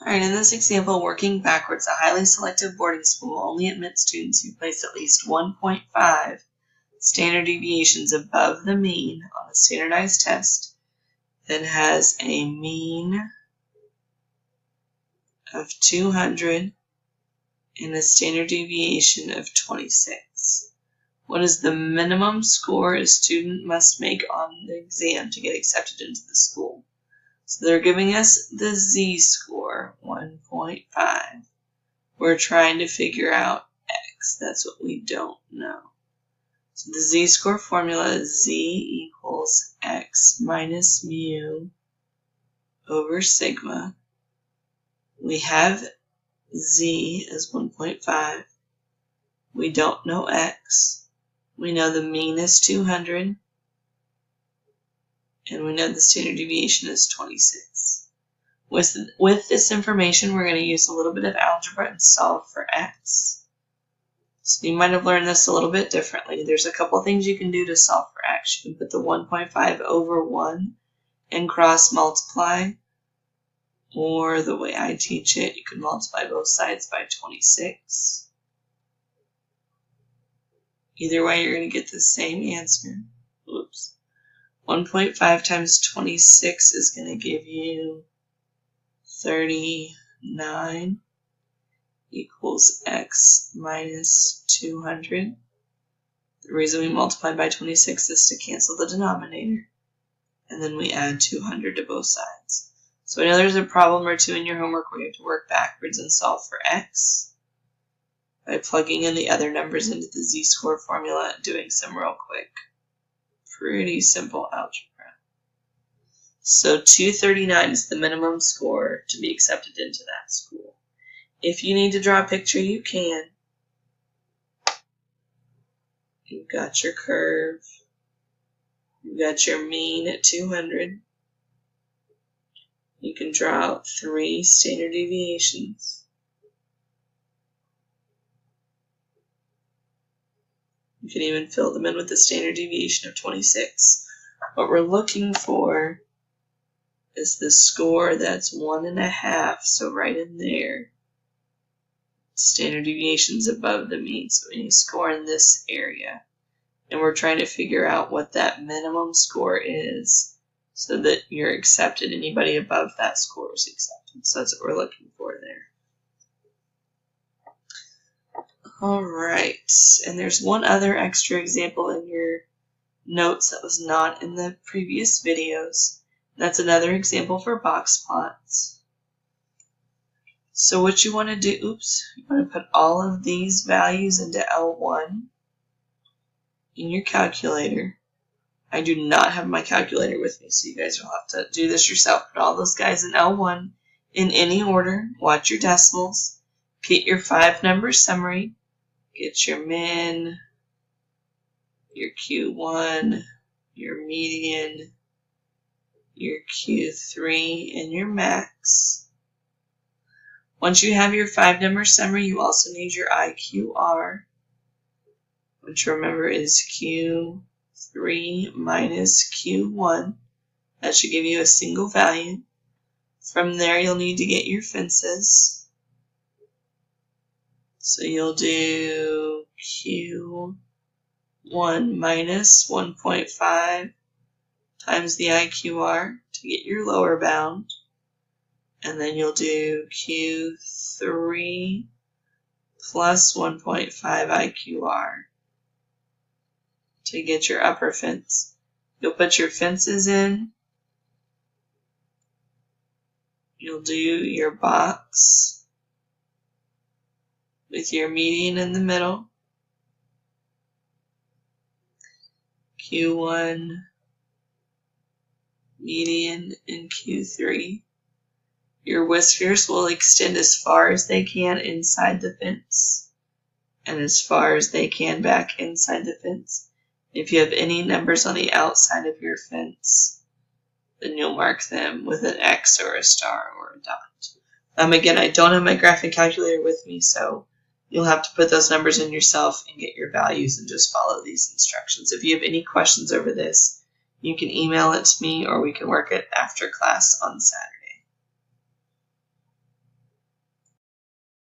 Alright, in this example, working backwards, a highly selective boarding school only admits students who place at least 1.5 standard deviations above the mean on a standardized test that has a mean of 200 and a standard deviation of 26. What is the minimum score a student must make on the exam to get accepted into the school? So they're giving us the z-score, 1.5. We're trying to figure out x. That's what we don't know. So the z-score formula is z equals x minus mu over sigma. We have z as 1.5. We don't know x. We know the mean is 200. And we know the standard deviation is 26. With this information, we're going to use a little bit of algebra and solve for x. So you might have learned this a little bit differently. There's a couple of things you can do to solve for x. You can put the 1.5 over 1 and cross multiply. Or the way I teach it, you can multiply both sides by 26. Either way, you're going to get the same answer. Oops. 1.5 times 26 is going to give you 39 equals x minus 200. The reason we multiply by 26 is to cancel the denominator. And then we add 200 to both sides. So I know there's a problem or two in your homework where you have to work backwards and solve for x by plugging in the other numbers into the z-score formula and doing some real quick. Pretty simple algebra. So 239 is the minimum score to be accepted into that school. If you need to draw a picture, you can. You've got your curve. You've got your mean at 200. You can draw out 3 standard deviations. You can even fill them in with the standard deviation of 26. What we're looking for is the score that's 1.5, so right in there. Standard deviations above the mean, so any score in this area. And we're trying to figure out what that minimum score is so that you're accepted. Anybody above that score is accepted. So that's what we're looking for there. Alright, and there's one other extra example in your notes that was not in the previous videos. That's another example for box plots. So what you want to do, you want to put all of these values into L1 in your calculator. I do not have my calculator with me, so you guys will have to do this yourself. Put all those guys in L1 in any order. Watch your decimals. Get your 5-number summary. Get your min, your Q1, your median, your Q3, and your max. Once you have your 5-number summary, you also need your IQR, which remember is Q3 minus Q1. That should give you a single value. From there, you'll need to get your fences. So you'll do Q1 minus 1.5 times the IQR to get your lower bound. And then you'll do Q3 plus 1.5 IQR to get your upper fence. You'll put your fences in. You'll do your box with your median in the middle. Q1, median, and Q3. Your whiskers will extend as far as they can inside the fence and as far as they can back inside the fence. If you have any numbers on the outside of your fence, then you'll mark them with an X or a star or a dot. Again, I don't have my graphing calculator with me, so you'll have to put those numbers in yourself and get your values and just follow these instructions. If you have any questions over this, you can email it to me or we can work it after class on Saturday.